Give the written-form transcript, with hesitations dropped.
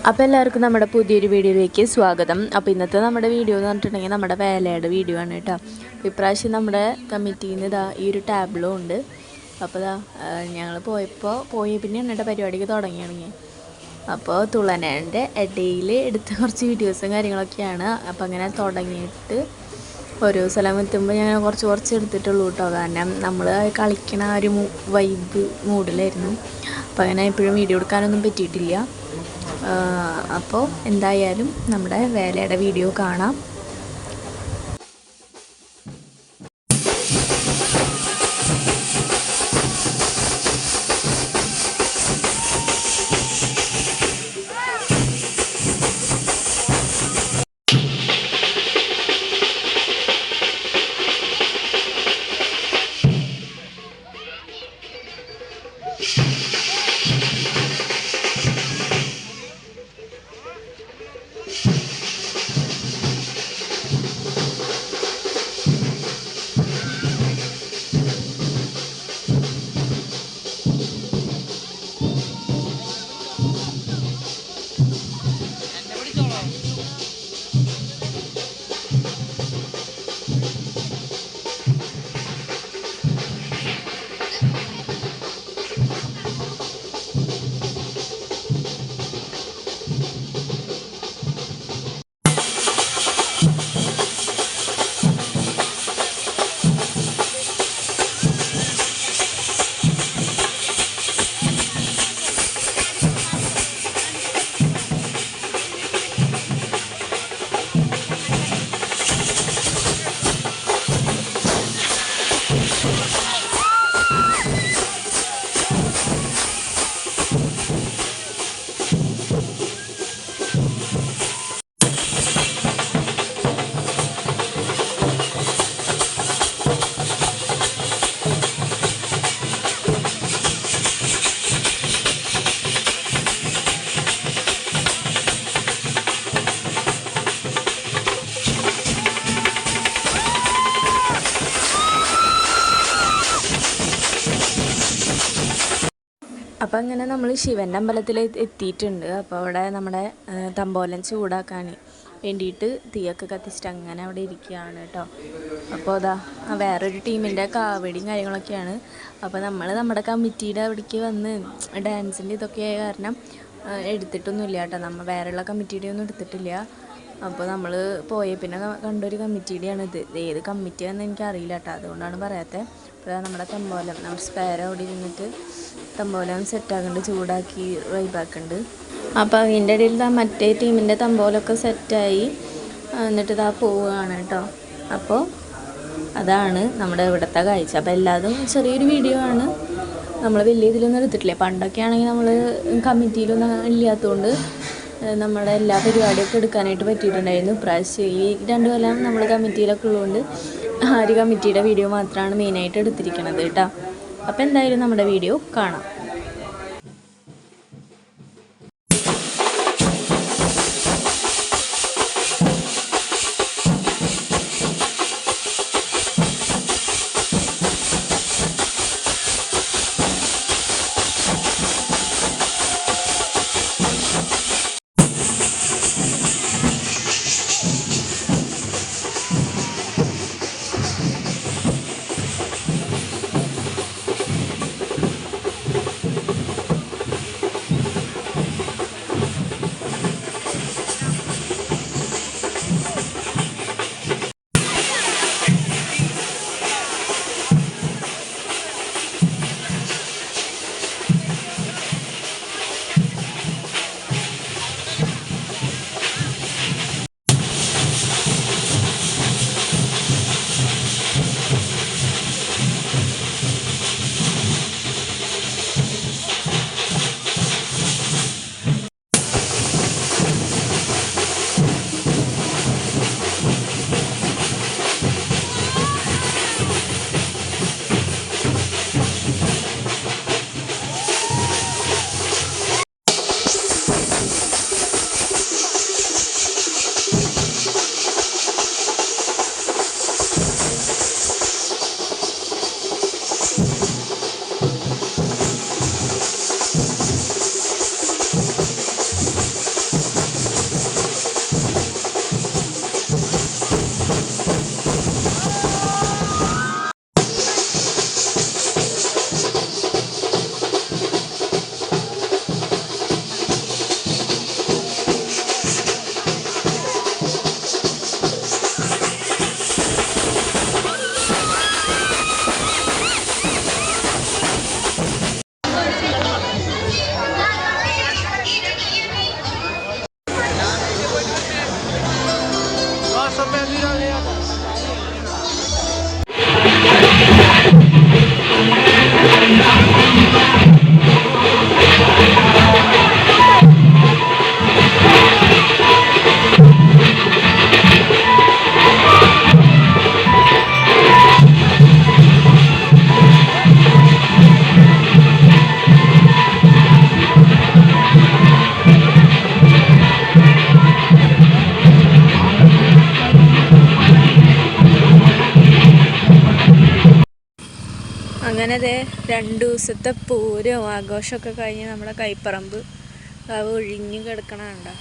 അപ്പോൾ എല്ലാവർക്കും നമ്മുടെ പുതിയൊരു വീഡിയോയിലേക്ക് സ്വാഗതം. അപ്പോൾ ഇന്നത്തെ നമ്മുടെ വീഡിയോ എന്ന് പറഞ്ഞിട്ടുണ്ടെങ്കിൽ നമ്മുടെ വേലയുടെ വീഡിയോ ആണ് കേട്ടോ. ഇപ്രാവശ്യം നമ്മുടെ കമ്മിറ്റിയിൽ നിന്ന് ഇതാ ഈ ഒരു ടാബ്ലോ ഉണ്ട്. അപ്പോൾ ഞങ്ങൾ പോയ പിന്നെയാണ് കേട്ടോ പരിപാടിക്ക് തുടങ്ങി. അപ്പോൾ തുളനേൻ്റെ ഇടയിൽ എടുത്ത കുറച്ച് വീഡിയോസും കാര്യങ്ങളൊക്കെയാണ്. അപ്പോൾ അങ്ങനെ തുടങ്ങിയിട്ട് ഓരോ സ്ഥലം എത്തുമ്പോൾ ഞാൻ കുറച്ച് എടുത്തിട്ടുള്ളൂ കേട്ടോ. കാരണം നമ്മൾ കളിക്കണ ആ ഒരു വൈബ് മൂഡിലായിരുന്നു. അപ്പോൾ അങ്ങനെ എപ്പോഴും വീഡിയോ എടുക്കാനൊന്നും പറ്റിയിട്ടില്ല. അപ്പോൾ എന്തായാലും നമ്മുടെ വേലയുടെ വീഡിയോ കാണാം. അപ്പോൾ അങ്ങനെ നമ്മൾ ശിവൻ്റെ അമ്പലത്തിൽ എത്തിയിട്ടുണ്ട്. അപ്പോൾ അവിടെ നമ്മുടെ തമ്പോലം ചൂടാക്കാൻ വേണ്ടിയിട്ട് തീയൊക്കെ കത്തിച്ചിട്ട് അങ്ങനെ അവിടെ ഇരിക്കുകയാണ് കേട്ടോ. അപ്പോൾ വേറൊരു ടീമിൻ്റെ കാവടിയും കാര്യങ്ങളൊക്കെയാണ്. അപ്പോൾ നമ്മുടെ കമ്മിറ്റിയുടെ അവിടേക്ക് വന്ന് ഡാൻസിൻ്റെ ഇതൊക്കെ ആയ കാരണം എടുത്തിട്ടൊന്നുമില്ല കേട്ടോ. നമ്മൾ വേറെയുള്ള കമ്മിറ്റിയുടെ ഒന്നും എടുത്തിട്ടില്ല. അപ്പോൾ നമ്മൾ പോയ പിന്നെ കണ്ടൊരു കമ്മിറ്റിയുടെയാണ് ഇത് ഏത് കമ്മിറ്റിയാണെന്ന് എനിക്കറിയില്ല കേട്ടോ, അതുകൊണ്ടാണ് പറയാത്തത്. അപ്പോൾ നമ്മുടെ തമ്പോലം നമ്മൾ സ്പെയർ അവിടെ ഇരുന്നിട്ട് തമ്പോലം സെറ്റാക്കുന്നുണ്ട്, ചൂടാക്കി വൈബാക്കുന്നുണ്ട്. അപ്പോൾ അതിൻ്റെ ഇടയിൽ മറ്റേ ടീമിൻ്റെ തമ്പോലമൊക്കെ സെറ്റായി എന്നിട്ട് പോവുകയാണ് കേട്ടോ. അപ്പോൾ അതാണ് നമ്മുടെ ഇവിടുത്തെ കാഴ്ച. അപ്പോൾ എല്ലാതും ചെറിയൊരു വീഡിയോ ആണ്, നമ്മൾ വലിയ ഇതിലൊന്നും എടുത്തിട്ടില്ല. പണ്ടൊക്കെ ആണെങ്കിൽ നമ്മൾ കമ്മിറ്റിയിലൊന്നും ഇല്ലാത്തതുകൊണ്ട് നമ്മുടെ എല്ലാ പരിപാടിയൊക്കെ എടുക്കാനായിട്ട് പറ്റിയിട്ടുണ്ടായിരുന്നു. ഇപ്രാവശ്യം ഈ 2 കൊല്ലം നമ്മൾ കമ്മിറ്റിയിലൊക്കെ ഉള്ളതുകൊണ്ട് ആ ഒരു കമ്മിറ്റിയുടെ വീഡിയോ മാത്രമാണ് മെയിനായിട്ട് എടുത്തിരിക്കുന്നത് കേട്ടോ. അപ്പോൾ എന്തായാലും നമ്മുടെ വീഡിയോ കാണാം. അങ്ങനെ ദേ 2 ദിവസത്തെ പൂരവും ആഘോഷമൊക്കെ കഴിഞ്ഞ് നമ്മുടെ കൈപ്പറമ്പ് ഒഴിഞ്ഞ് കിടക്കണ കണ്ടോ.